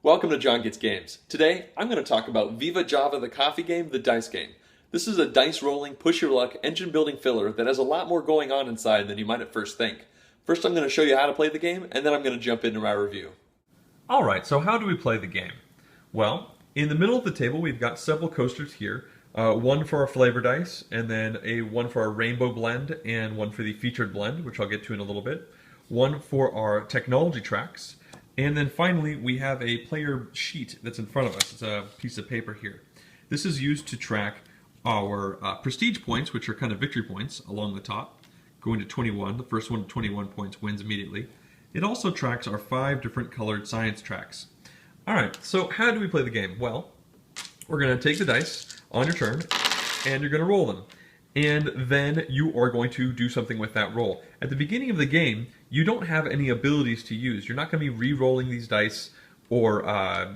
Welcome to JonGetsGames. Today, I'm going to talk about Vivajava, the coffee game, the dice game. This is a dice rolling, push your luck, engine building filler that has a lot more going on inside than you might at first think. First, I'm going to show you how to play the game, and then I'm going to jump into my review. Alright, so how do we play the game? Well, in the middle of the table we've got several coasters here. One for our flavor dice, and then one for our rainbow blend, and one for the featured blend, which I'll get to in a little bit. One for our technology tracks. And then finally, we have a player sheet that's in front of us. It's a piece of paper here. This is used to track our prestige points, which are kind of victory points along the top, going to 21. The first one to 21 points wins immediately. It also tracks our 5 different colored science tracks. Alright, so how do we play the game? Well, we're going to take the dice on your turn, and you're going to roll them. And then you are going to do something with that roll. At the beginning of the game, you don't have any abilities to use. You're not going to be re-rolling these dice or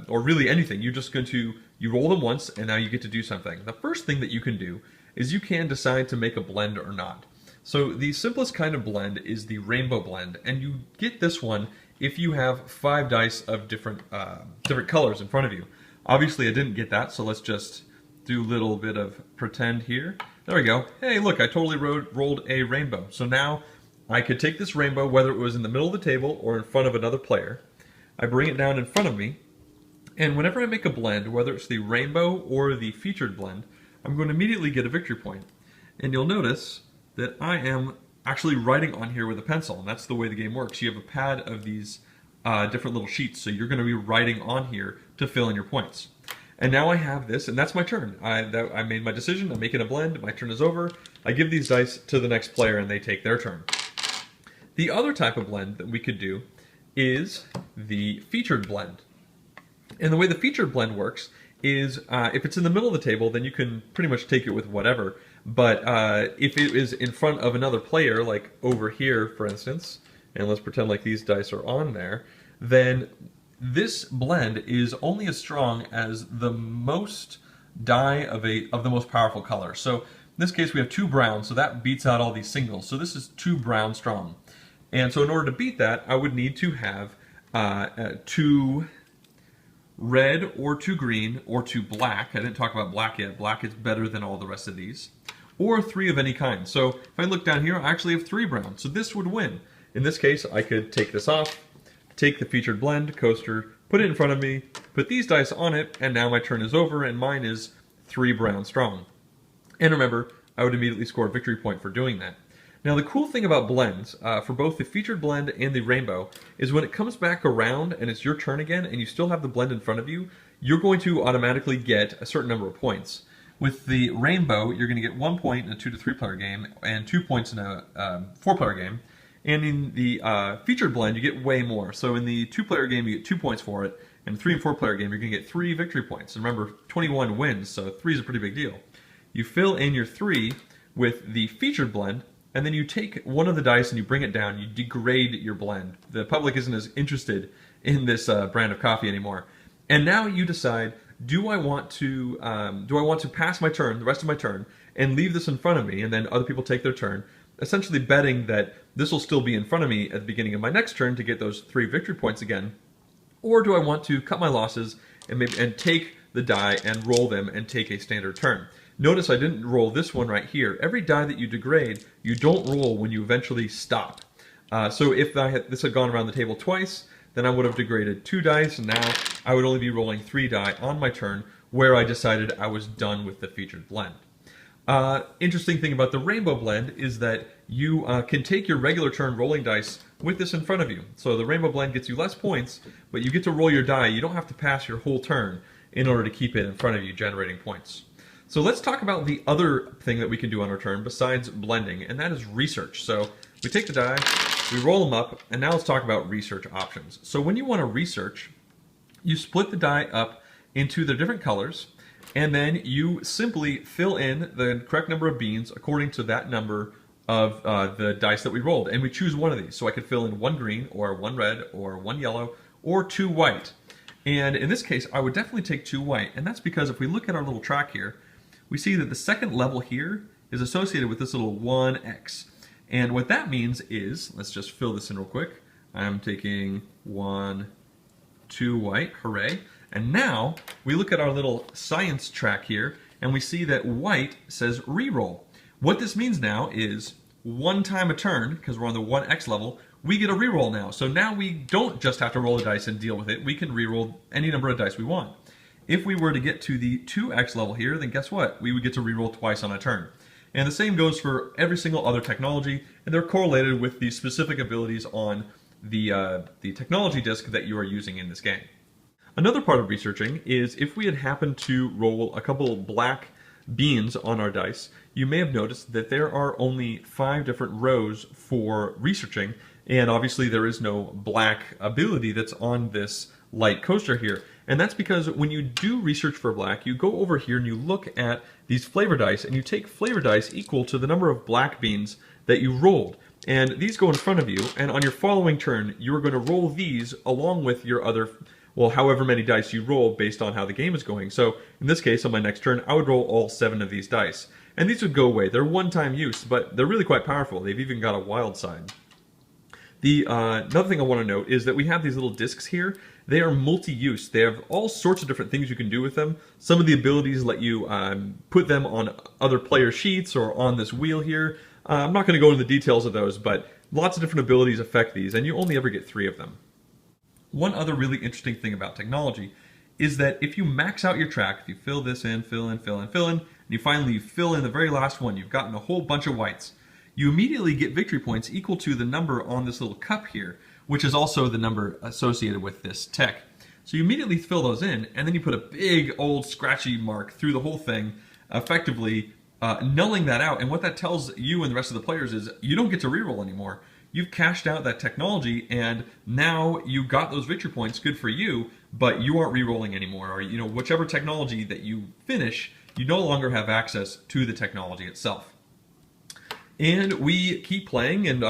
really anything. You're just going to, you roll them once, and now you get to do something. The first thing that you can do is you can decide to make a blend or not. So the simplest kind of blend is the rainbow blend, and you get this one if you have 5 dice of different colors in front of you. Obviously, I didn't get that, so let's just do a little bit of pretend here. There we go. Hey, look, I totally rolled a rainbow. So now I could take this rainbow, whether it was in the middle of the table or in front of another player. I bring it down in front of me, and whenever I make a blend, whether it's the rainbow or the featured blend, I'm going to immediately get a victory point. And you'll notice that I am actually writing on here with a pencil, and that's the way the game works. You have a pad of these different little sheets, so you're going to be writing on here to fill in your points. And now I have this, and that's my turn. I made my decision, I'm making a blend, my turn is over. I give these dice to the next player and they take their turn. The other type of blend that we could do is the featured blend. And the way the featured blend works is if it's in the middle of the table, then you can pretty much take it with whatever. But if it is in front of another player, like over here, for instance, and let's pretend like these dice are on there, then this blend is only as strong as the most die of the most powerful color. So in this case we have 2 brown, so that beats out all these singles. So this is 2 brown strong. And so in order to beat that, I would need to have 2 red or 2 green or 2 black. I didn't talk about black yet. Black is better than all the rest of these. Or 3 of any kind. So if I look down here, I actually have 3 brown. So this would win. In this case, I could take this off, take the featured blend coaster, put it in front of me, put these dice on it, and now my turn is over, and mine is 3 brown strong. And remember, I would immediately score a victory point for doing that. Now the cool thing about blends, for both the featured blend and the rainbow, is when it comes back around and it's your turn again, and you still have the blend in front of you, you're going to automatically get a certain number of points. With the rainbow, you're going to get 1 point in a 2 to 3 player game, and 2 points in a 4 player game. And in the featured blend, you get way more. So in the 2-player game, you get 2 points for it. And 3 and 4-player game, you're going to get 3 victory points. And remember, 21 wins, so 3 is a pretty big deal. You fill in your 3 with the featured blend, and then you take one of the dice and you bring it down. You degrade your blend. The public isn't as interested in this brand of coffee anymore. And now you decide, do I want to pass my turn, the rest of my turn, and leave this in front of me, and then other people take their turn, essentially betting that this will still be in front of me at the beginning of my next turn to get those 3 victory points again? Or do I want to cut my losses and take the die and roll them and take a standard turn? Notice I didn't roll this one right here. Every die that you degrade, you don't roll when you eventually stop. So if this had gone around the table twice, then I would have degraded 2 dice, and now I would only be rolling 3 die on my turn where I decided I was done with the featured blend. Interesting thing about the rainbow blend is that you can take your regular turn rolling dice with this in front of you. So the rainbow blend gets you less points, but you get to roll your die. You don't have to pass your whole turn in order to keep it in front of you, generating points. So let's talk about the other thing that we can do on our turn besides blending, and that is research. So we take the die, we roll them up, and now let's talk about research options. So when you want to research, you split the die up into the different colors, and then you simply fill in the correct number of beans according to that number of the dice that we rolled. And we choose one of these. So I could fill in 1 green, or 1 red, or 1 yellow, or 2 white. And in this case, I would definitely take 2 white. And that's because if we look at our little track here, we see that the second level here is associated with this little 1x. And what that means is, let's just fill this in real quick. I'm taking 1, 2 white, hooray. And now we look at our little science track here, and we see that white says reroll. What this means now is 1 time a turn, because we're on the 1x level, we get a reroll now. So now we don't just have to roll the dice and deal with it. We can reroll any number of dice we want. If we were to get to the 2x level here, then guess what? We would get to reroll twice on a turn. And the same goes for every single other technology, and they're correlated with the specific abilities on the technology disc that you are using in this game. Another part of researching is if we had happened to roll a couple black beans on our dice, you may have noticed that there are only 5 different rows for researching, and obviously there is no black ability that's on this light coaster here. And that's because when you do research for black, you go over here and you look at these flavor dice, and you take flavor dice equal to the number of black beans that you rolled. And these go in front of you, and on your following turn, you are going to roll these along with your other, well, however many dice you roll based on how the game is going. So in this case, on my next turn, I would roll all 7 of these dice. And these would go away. They're one-time use, but they're really quite powerful. They've even got a wild side. Another thing I want to note is that we have these little discs here. They are multi-use. They have all sorts of different things you can do with them. Some of the abilities let you put them on other player sheets or on this wheel here. I'm not going to go into the details of those, but lots of different abilities affect these, and you only ever get 3 of them. One other really interesting thing about technology is that if you max out your track, if you fill this in, fill in, fill in, fill in, and you finally fill in the very last one, you've gotten a whole bunch of whites, you immediately get victory points equal to the number on this little cup here, which is also the number associated with this tech. So you immediately fill those in, and then you put a big old scratchy mark through the whole thing, effectively nulling that out. And what that tells you and the rest of the players is you don't get to reroll anymore. You've cashed out that technology, and now you got those victory points, good for you, but you aren't rerolling anymore. Or whichever technology that you finish, you no longer have access to the technology itself. And we keep playing and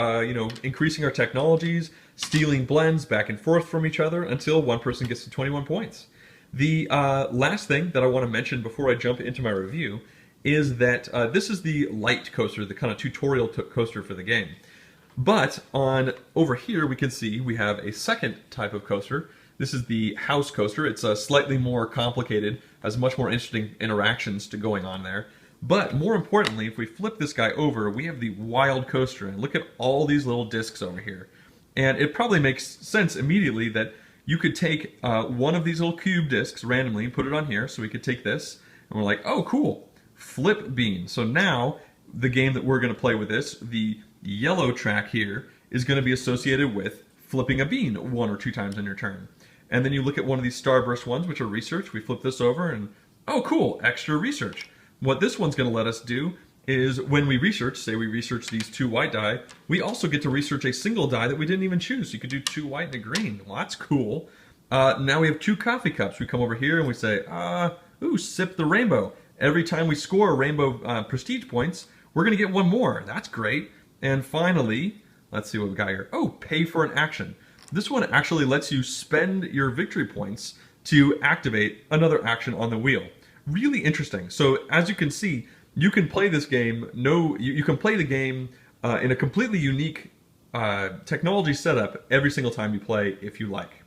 increasing our technologies, stealing blends back and forth from each other until one person gets to 21 points. The last thing that I want to mention before I jump into my review is that this is the light coaster, the kind of tutorial coaster for the game. But over here we can see we have a second type of coaster. This is the house coaster. It's slightly more complicated, has much more interesting interactions going on there. But more importantly, if we flip this guy over, we have the wild coaster, and look at all these little discs over here. And it probably makes sense immediately that you could take one of these little cube discs randomly and put it on here. So we could take this, and we're like, oh cool, flip bean. So now the game that we're going to play with this, the yellow track here, is going to be associated with flipping a bean 1 or 2 times in your turn. And then you look at one of these starburst ones, which are research. We flip this over, and oh cool, extra research. What this one's going to let us do is when we research, say we research these 2 white die, we also get to research a single die that we didn't even choose. So you could do 2 white and a green. Well, that's cool. Now we have 2 coffee cups. We come over here and we say, ooh, sip the rainbow. Every time we score rainbow prestige points, we're going to get 1 more. That's great. And finally, let's see what we got here. Oh, pay for an action. This one actually lets you spend your victory points to activate another action on the wheel. Really interesting. So as you can see, you can play this game. You can play the game in a completely unique technology setup every single time you play, if you like.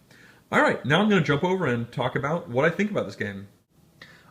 All right, now I'm going to jump over and talk about what I think about this game.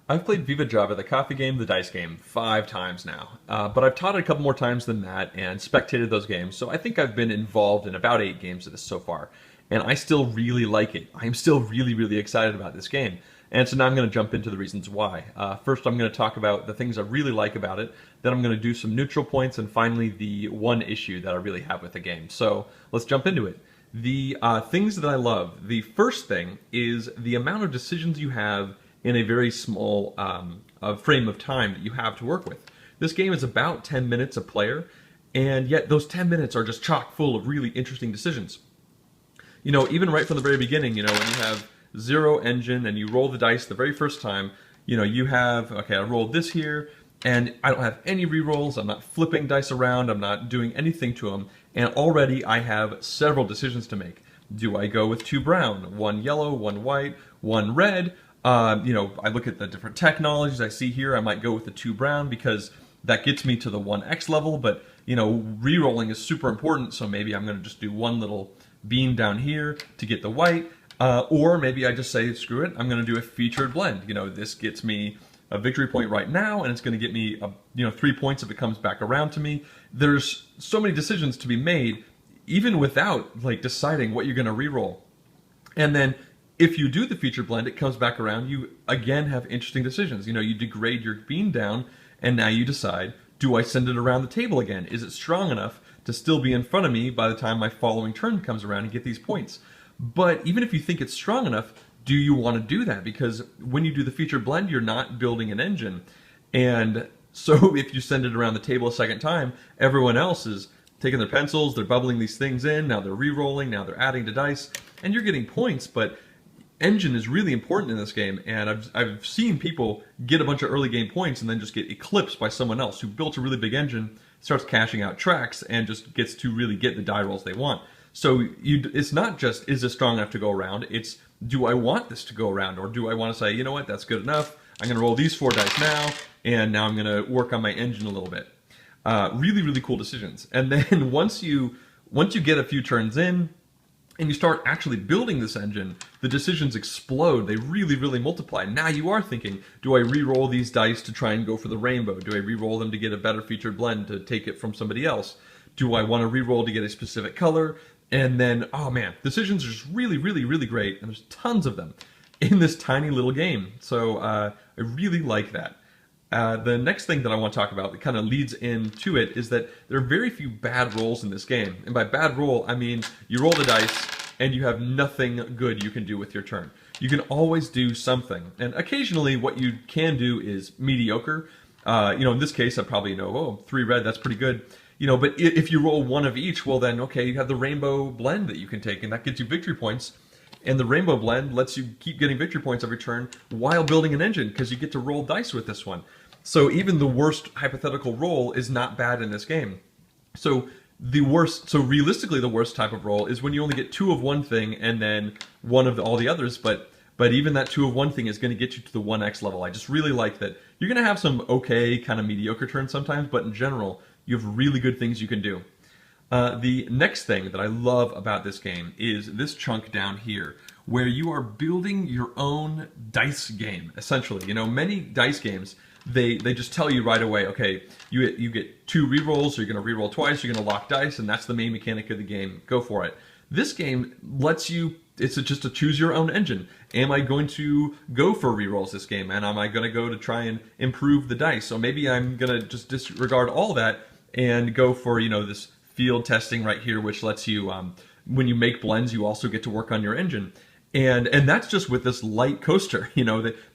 I've played Vivajava, the coffee game, the dice game, 5 times now. But I've taught it a couple more times than that and spectated those games, so I think I've been involved in about 8 games of this so far. And I still really like it. I'm still really, really excited about this game. And so now I'm going to jump into the reasons why. First, I'm going to talk about the things I really like about it. Then I'm going to do some neutral points, and finally the one issue that I really have with the game. So let's jump into it. The things that I love. The first thing is the amount of decisions you have in a very small frame of time that you have to work with. This game is about 10 minutes a player, and yet those 10 minutes are just chock full of really interesting decisions. Even right from the very beginning, when you have 0 engine and you roll the dice the very first time, you have, okay, I rolled this here, and I don't have any rerolls, I'm not flipping dice around, I'm not doing anything to them, and already I have several decisions to make. Do I go with 2 brown, 1 yellow, 1 white, 1 red? I look at the different technologies I see here, I might go with the 2 brown because that gets me to the 1x level, but rerolling is super important, so maybe I'm going to just do 1 little bean down here to get the white. Or maybe I just say, screw it, I'm going to do a featured blend. You know, this gets me a victory point right now, and it's going to get me 3 points if it comes back around to me. There's so many decisions to be made, even without like deciding what you're going to reroll. And then if you do the featured blend, it comes back around, you again have interesting decisions. You know, you degrade your bean down, and now you decide, do I send it around the table again? Is it strong enough to still be in front of me by the time my following turn comes around and get these points? But even if you think it's strong enough, do you want to do that? Because when you do the featured blend, you're not building an engine. And so if you send it around the table a second time, everyone else is taking their pencils, they're bubbling these things in, now they're re-rolling, now they're adding to dice, and you're getting points, but engine is really important in this game, and I've seen people get a bunch of early game points and then just get eclipsed by someone else who built a really big engine, starts cashing out tracks, and just gets to really get the die rolls they want. So it's not just, is this strong enough to go around, it's, do I want this to go around, or do I want to say, you know what, that's good enough, I'm going to roll these 4 dice now, and now I'm going to work on my engine a little bit. Really, really cool decisions. And then once you get a few turns in, and you start actually building this engine, the decisions explode. They really, really multiply. Now you are thinking, do I re-roll these dice to try and go for the rainbow? Do I re-roll them to get a better featured blend to take it from somebody else? Do I want to re-roll to get a specific color? And then, oh man, decisions are just really, really, really great. And there's tons of them in this tiny little game. So I really like that. The next thing that I want to talk about that kind of leads into it is that there are very few bad rolls in this game. And by bad roll, I mean you roll the dice and you have nothing good you can do with your turn. You can always do something. And occasionally what you can do is mediocre. In this case, I probably know, oh, 3 red, that's pretty good. But if you roll 1 of each, well then, okay, you have the rainbow blend that you can take, and that gets you victory points. And the rainbow blend lets you keep getting victory points every turn while building an engine, because you get to roll dice with this one. So even the worst hypothetical roll is not bad in this game. So realistically, the worst type of roll is when you only get 2 of one thing and then 1 of all the others, but even that 2 of one thing is going to get you to the 1x level. I just really like that you're going to have some okay, kind of mediocre turns sometimes, but in general, you have really good things you can do. The next thing that I love about this game is this chunk down here, where you are building your own dice game, essentially. Many dice games, they just tell you right away, okay, you get 2 rerolls, you're going to reroll twice, you're going to lock dice, and that's the main mechanic of the game. Go for it. This game lets you, it's just a choose your own engine. Am I going to go for rerolls this game, and am I going to go to try and improve the dice? So maybe I'm going to just disregard all that and go for, this field testing right here, which lets you, when you make blends, you also get to work on your engine. And that's just with this light coaster,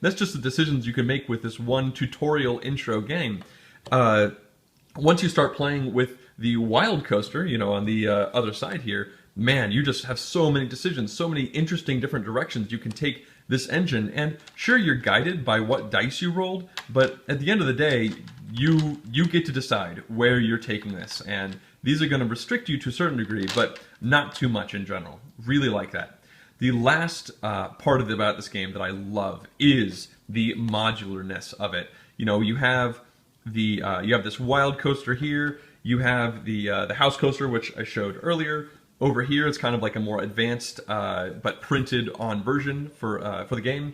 that's just the decisions you can make with this one tutorial intro game. Once you start playing with the wild coaster, on the other side here, man, you just have so many decisions, so many interesting different directions you can take this engine. And sure, you're guided by what dice you rolled, but at the end of the day, you get to decide where you're taking this. And these are going to restrict you to a certain degree, but not too much in general. Really like that. The last part about this game that I love is the modularness of it. You have this wild coaster here. You have the house coaster, which I showed earlier. Over here, it's kind of like a more advanced but printed on version for the game.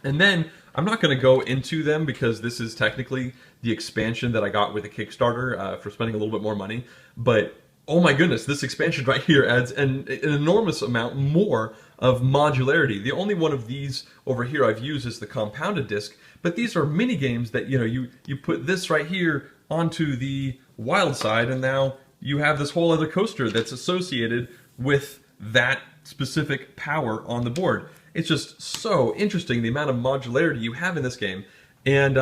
And then I'm not going to go into them because this is technically the expansion that I got with the Kickstarter for spending a little bit more money. But oh my goodness, this expansion right here adds an enormous amount more of modularity. The only one of these over here I've used is the compounded disc, but these are mini games that you put this right here onto the wild side, and now you have this whole other coaster that's associated with that specific power on the board. It's just so interesting the amount of modularity you have in this game, and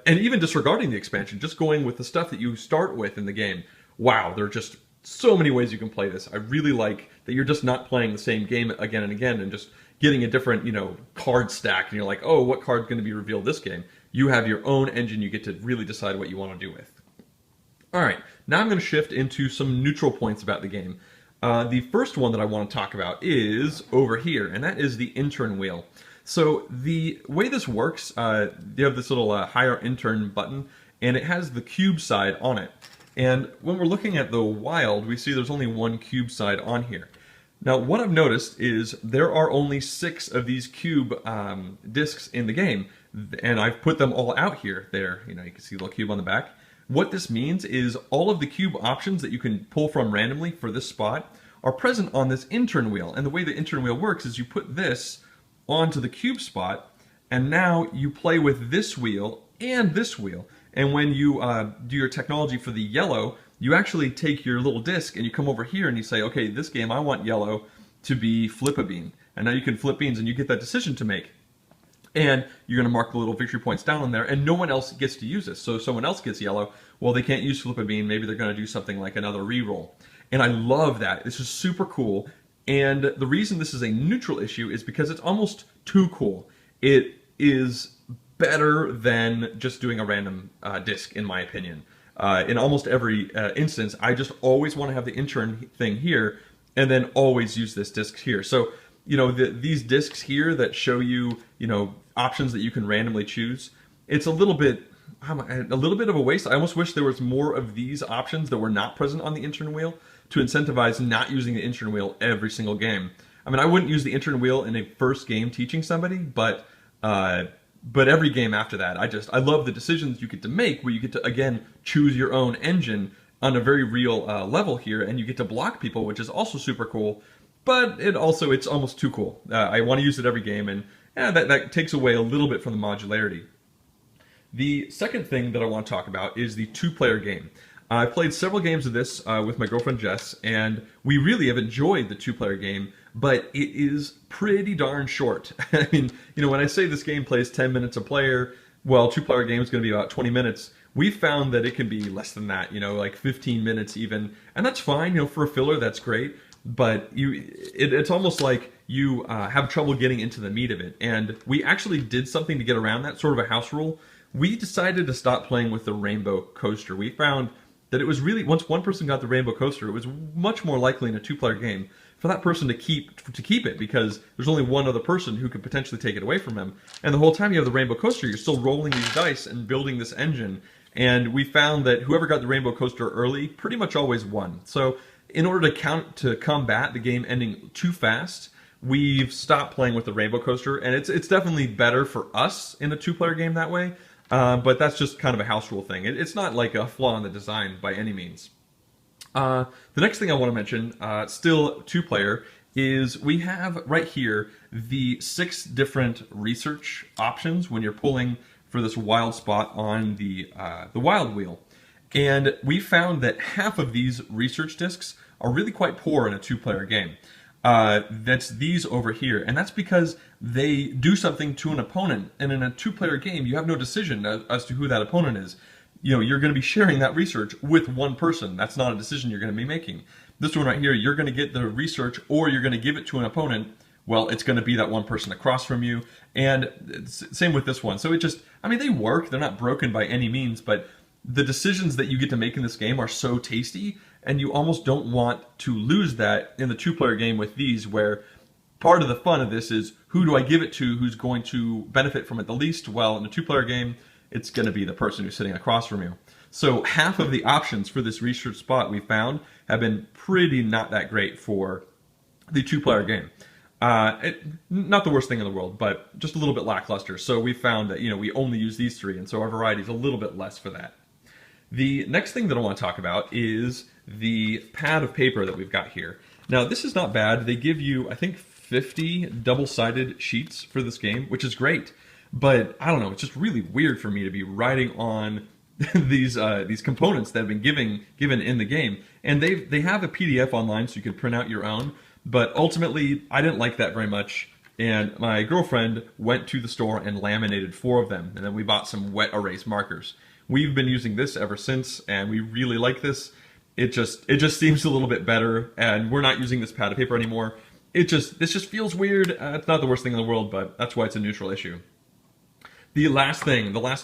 even disregarding the expansion, just going with the stuff that you start with in the game. Wow, there are just so many ways you can play this. I really like that you're just not playing the same game again and again and just getting a different, card stack, and you're like, oh, what card's going to be revealed this game? You have your own engine you get to really decide what you want to do with. All right, now I'm going to shift into some neutral points about the game. The first one that I want to talk about is over here, and that is the intern wheel. So the way this works, you have this little hire intern button, and it has the cube side on it. And when we're looking at the wild, we see there's only one cube side on here. Now, what I've noticed is there are only 6 of these cube discs in the game, and I've put them all out here. There, you can see the little cube on the back. What this means is all of the cube options that you can pull from randomly for this spot are present on this intern wheel. And the way the intern wheel works is you put this onto the cube spot, and now you play with this wheel and this wheel. And when you do your technology for the yellow, you actually take your little disc and you come over here and you say, okay, this game I want yellow to be flip a bean. And now you can flip beans and you get that decision to make. And you're going to mark the little victory points down on there, and no one else gets to use this. So if someone else gets yellow, well, they can't use flip a bean. Maybe they're going to do something like another reroll. And I love that. This is super cool. And the reason this is a neutral issue is because it's almost too cool. It is better than just doing a random disc, in my opinion. In almost every instance, I just always want to have the intern thing here and then always use this disc here. So, these discs here that show you, options that you can randomly choose, it's a little bit of a waste. I almost wish there was more of these options that were not present on the intern wheel to incentivize not using the intern wheel every single game. I mean, I wouldn't use the intern wheel in a first game teaching somebody, but every game after that, I love the decisions you get to make, where you get to, again, choose your own engine on a very real level here, and you get to block people, which is also super cool, but it's almost too cool. I want to use it every game, and that takes away a little bit from the modularity. The second thing that I want to talk about is the 2-player game. I played several games of this with my girlfriend Jess, and we really have enjoyed the 2-player game, but it is pretty darn short. I mean, when I say this game plays 10 minutes a player, well, 2-player game is going to be about 20 minutes. We've found that it can be less than that, like 15 minutes even, and that's fine, for a filler, that's great, but it's almost like you have trouble getting into the meat of it, and we actually did something to get around that, sort of a house rule. We decided to stop playing with the rainbow coaster. We found that it was really, once one person got the rainbow coaster, it was much more likely in a 2-player game for that person to keep it, because there's only one other person who could potentially take it away from him. And the whole time you have the rainbow coaster, you're still rolling these dice and building this engine. And we found that whoever got the rainbow coaster early pretty much always won. So in order to combat the game ending too fast, we've stopped playing with the rainbow coaster, and it's definitely better for us in a 2-player game that way. But that's just kind of a house rule thing. It's not like a flaw in the design by any means. The next thing I want to mention, still 2-player, is we have right here the 6 different research options when you're pulling for this wild spot on the wild wheel. And we found that half of these research discs are really quite poor in a 2-player game. That's these over here, and that's because they do something to an opponent, and in a 2-player game you have no decision as to who that opponent is. You're going to be sharing that research with one person. That's not a decision you're going to be making. This one right here, you're going to get the research, or you're going to give it to an opponent. Well, it's going to be that one person across from you, and same with this one. So they work, they're not broken by any means, but the decisions that you get to make in this game are so tasty, and you almost don't want to lose that in the 2-player game with these, where part of the fun of this is, who do I give it to who's going to benefit from it the least? Well, in a 2-player game, it's going to be the person who's sitting across from you. So half of the options for this research spot we found have been pretty not that great for the 2-player game. Not the worst thing in the world, but just a little bit lackluster. So we found that, we only use these 3, and so our variety is a little bit less for that. The next thing that I want to talk about is the pad of paper that we've got here. Now, this is not bad. They give you, I think, 50 double-sided sheets for this game, which is great. But I don't know, it's just really weird for me to be writing on these components that have been given in the game. And they have a PDF online, so you can print out your own. But ultimately, I didn't like that very much. And my girlfriend went to the store and laminated 4 of them. And then we bought some wet erase markers. We've been using this ever since, and we really like this. It just seems a little bit better, and we're not using this pad of paper anymore. This just feels weird. It's not the worst thing in the world, but that's why it's a neutral issue. The last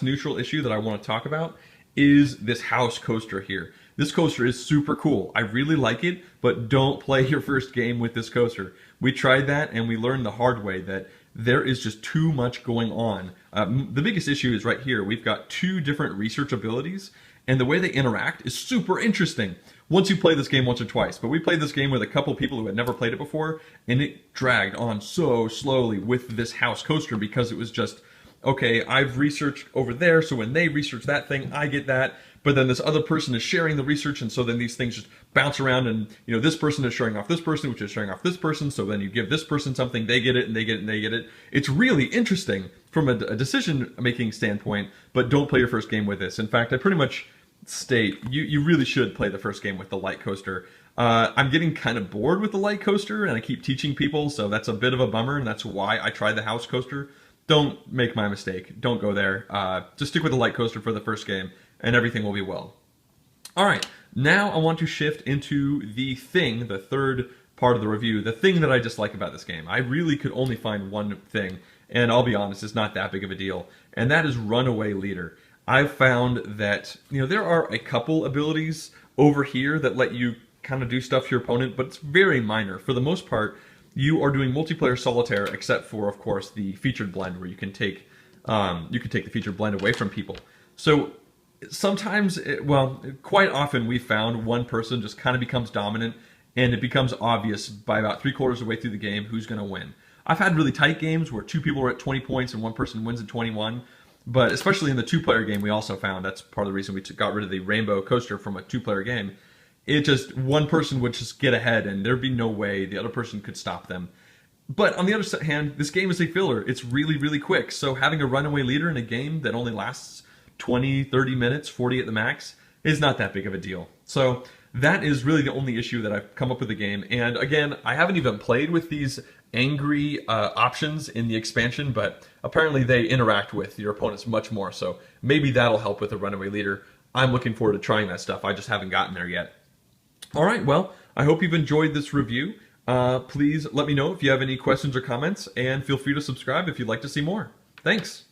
neutral issue that I want to talk about is this house coaster here. This coaster is super cool. I really like it, but don't play your first game with this coaster. We tried that, and we learned the hard way that there is just too much going on. The biggest issue is right here. We've got 2 different research abilities, and the way they interact is super interesting once you play this game once or twice. But we played this game with a couple people who had never played it before, and it dragged on so slowly with this house coaster because it was just, okay, I've researched over there, so when they research that thing, I get that. But then this other person is sharing the research, and so then these things just bounce around, and this person is showing off this person, which is showing off this person, so then you give this person something, they get it, and they get it, and they get it. It's really interesting from a decision-making standpoint, but don't play your first game with this. In fact, I pretty much state you really should play the first game with the light coaster. I'm getting kind of bored with the light coaster, and I keep teaching people, so that's a bit of a bummer, and that's why I tried the house coaster. Don't make my mistake. Don't go there. Just stick with the light coaster for the first game, and everything will be well. All right, now I want to shift into the third part of the review, the thing that I dislike about this game. I really could only find one thing, and I'll be honest, it's not that big of a deal, and that is Runaway Leader. I've found that there are a couple abilities over here that let you kind of do stuff to your opponent, but it's very minor. For the most part, you are doing multiplayer solitaire, except for, of course, the featured blend, where you can take the featured blend away from people. So sometimes, quite often, we found one person just kind of becomes dominant, and it becomes obvious by about 3/4 of the way through the game who's going to win. I've had really tight games where 2 people are at 20 points and one person wins at 21. But especially in the 2-player game, we also found that's part of the reason we got rid of the rainbow coaster from a 2-player game. It just, one person would just get ahead, and there'd be no way the other person could stop them. But on the other hand, this game is a filler. It's really, really quick. So having a runaway leader in a game that only lasts 20, 30 minutes, 40 at the max, is not that big of a deal. So that is really the only issue that I've come up with the game. And again, I haven't even played with these angry options in the expansion, but apparently they interact with your opponents much more, so maybe that'll help with the runaway leader. I'm looking forward to trying that stuff. I just haven't gotten there yet. Alright, well, I hope you've enjoyed this review. Please let me know if you have any questions or comments, and feel free to subscribe if you'd like to see more. Thanks!